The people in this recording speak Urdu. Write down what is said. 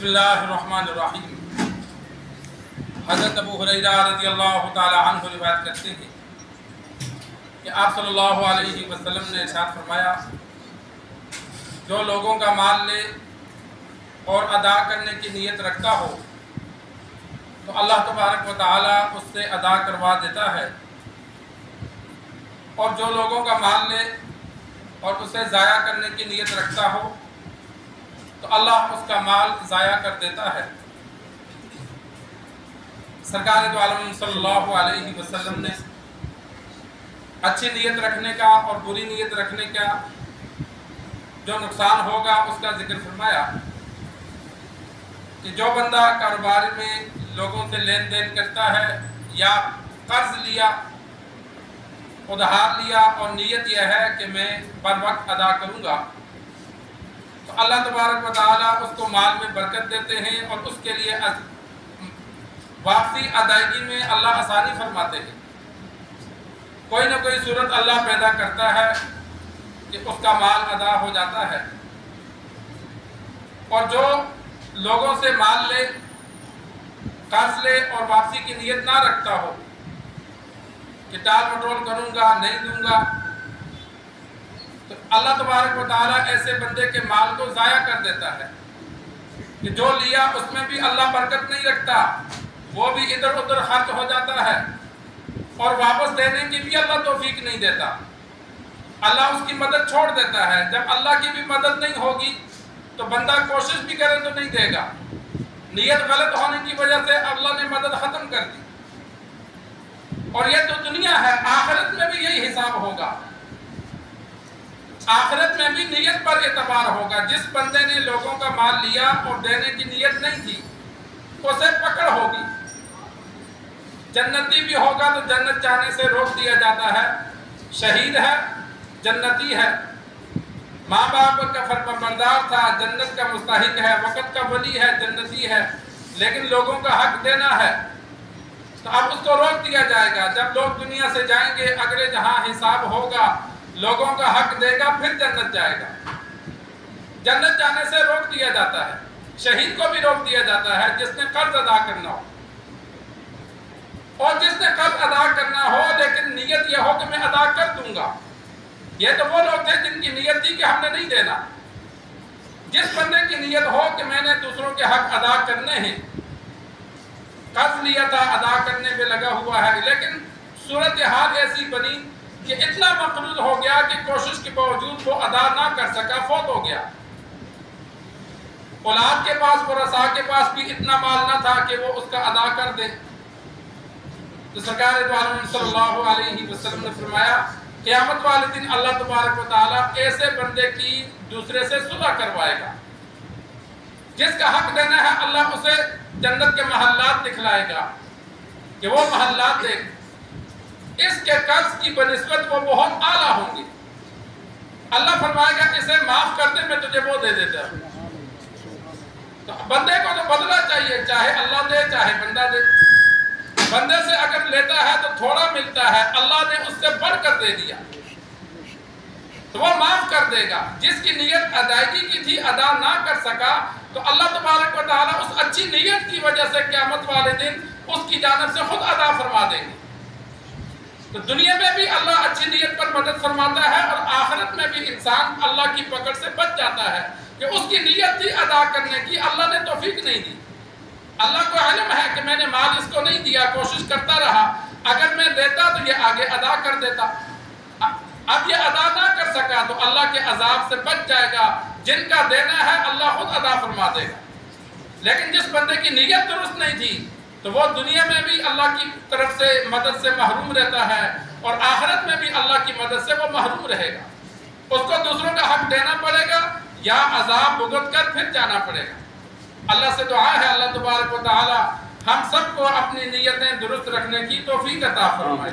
بسم اللہ الرحمن الرحیم۔ حضرت ابو ہریرہ رضی اللہ تعالی عنہ روایت کرتے ہیں کہ آپ صلی اللہ علیہ وسلم نے ارشاد فرمایا، جو لوگوں کا مال لے اور ادا کرنے کی نیت رکھتا ہو تو اللہ تبارک و تعالی اس سے ادا کروا دیتا ہے، اور جو لوگوں کا مال لے اور اسے ضائع کرنے کی نیت رکھتا ہو تو اللہ اس کا مال ضائع کر دیتا ہے۔ سرکار دو عالم صلی اللہ علیہ وسلم نے اچھی نیت رکھنے کا اور بری نیت رکھنے کا جو نقصان ہوگا اس کا ذکر فرمایا کہ جو بندہ کاروبار میں لوگوں سے لین دین کرتا ہے یا قرض لیا، ادھار لیا اور نیت یہ ہے کہ میں بر وقت ادا کروں گا، تو اللہ تبارک و تعالیٰ اس کو مال میں برکت دیتے ہیں اور اس کے لیے واپسی ادائیگی میں اللہ آسانی فرماتے ہیں۔ کوئی نہ کوئی صورت اللہ پیدا کرتا ہے کہ اس کا مال ادا ہو جاتا ہے۔ اور جو لوگوں سے مال لے، قرض لے اور واپسی کی نیت نہ رکھتا ہو کہ ٹال مٹول کروں گا، نہیں دوں گا، تو اللہ تبارک و تعالیٰ ایسے بندے کے مال کو ضائع کر دیتا ہے کہ جو لیا اس میں بھی اللہ برکت نہیں رکھتا، وہ بھی ادھر ادھر خرچ ہو جاتا ہے اور واپس دینے کی بھی اللہ توفیق نہیں دیتا، اللہ اس کی مدد چھوڑ دیتا ہے۔ جب اللہ کی بھی مدد نہیں ہوگی تو بندہ کوشش بھی کرے تو نہیں دے گا، نیت غلط ہونے کی وجہ سے اللہ نے مدد ختم کر دی۔ اور یہ تو دنیا ہے، آخرت میں بھی یہی حساب ہوگا، آخرت میں بھی نیت پر اعتبار ہوگا۔ جس بندے نے لوگوں کا مال لیا اور دینے کی نیت نہیں تھی اسے پکڑ ہوگی، جنتی بھی ہوگا تو جنت جانے سے روک دیا جاتا ہے، شہید ہے، جنتی ہے، ماں باپ کا فرمانبردار تھا، جنت کا مستحق ہے، وقت کا ولی ہے، جنتی ہے، لیکن لوگوں کا حق دینا ہے تو اب اس کو روک دیا جائے گا۔ جب لوگ دنیا سے جائیں گے، اگلے جہاں حساب ہوگا، لوگوں کا حق دے گا، پھر جنت جائے گا۔ جنت جانے سے روک دیا جاتا ہے، شہید کو بھی روک دیا جاتا ہے جس نے قرض ادا کرنا ہو، اور جس نے قرض ادا کرنا ہو لیکن نیت یہ ہو کہ میں ادا کر دوں گا۔ یہ تو وہ لوگ تھے جن کی نیت تھی کہ ہم نے نہیں دینا۔ جس بندے کی نیت ہو کہ میں نے دوسروں کے حق ادا کرنے ہیں، قرض لیا تھا، ادا کرنے پہ لگا ہوا ہے، لیکن صورتحال ایسی بنی کہ اتنا مقروض ہو گیا کہ کوشش کے باوجود وہ ادا نہ کر سکا، فوت ہو گیا۔ اولاد کے پاس، ورثاء کے پاس بھی اتنا مال نہ تھا کہ وہ اس کا ادا کر دے، تو سرکار دو عالم صلی اللہ علیہ وسلم نے فرمایا قیامت والے دن اللہ تبارک و تعالیٰ ایسے بندے کی دوسرے سے صلح کروائے گا۔ جس کا حق دینا ہے اللہ اسے جنت کے محلات دکھلائے گا کہ وہ محلات دیکھ، اس کے قرض کی بنسبت وہ بہت اعلیٰ ہوں گے۔ اللہ فرمائے گا اسے معاف کر دے، میں تجھے وہ دے دیتا ہوں۔ تو بندے کو تو بدلہ چاہیے، چاہے اللہ دے چاہے بندہ دے۔ بندے سے اگر لیتا ہے تو تھوڑا ملتا ہے، اللہ نے اس سے بڑھ کر دے دیا تو وہ معاف کر دے گا۔ جس کی نیت ادائیگی کی تھی ادا نہ کر سکا تو اللہ تبارک و تعالیٰ اس اچھی نیت کی وجہ سے قیامت والے دن اس کی جانب سے خود ادا فرما دیں گے۔ تو دنیا میں بھی اللہ اچھی نیت پر مدد فرماتا ہے، اور آخرت میں بھی انسان اللہ کی پکڑ سے بچ جاتا ہے کہ اس کی نیت تھی ادا کرنے کی، اللہ نے توفیق نہیں دی۔ اللہ کو علم ہے کہ میں نے مال اس کو نہیں دیا، کوشش کرتا رہا، اگر میں دیتا تو یہ آگے ادا کر دیتا، اب یہ ادا نہ کر سکا تو اللہ کے عذاب سے بچ جائے گا۔ جن کا دینا ہے اللہ خود ادا فرما دے گا۔ لیکن جس بندے کی نیت درست نہیں تھی تو وہ دنیا میں بھی اللہ کی طرف سے مدد سے محروم رہتا ہے، اور آخرت میں بھی اللہ کی مدد سے وہ محروم رہے گا۔ اس کو دوسروں کا حق دینا پڑے گا یا عذاب بھگت کر پھر جانا پڑے گا۔ اللہ سے دعا ہے اللہ تبارک و تعالی ہم سب کو اپنی نیتیں درست رکھنے کی توفیق عطا فرمائے۔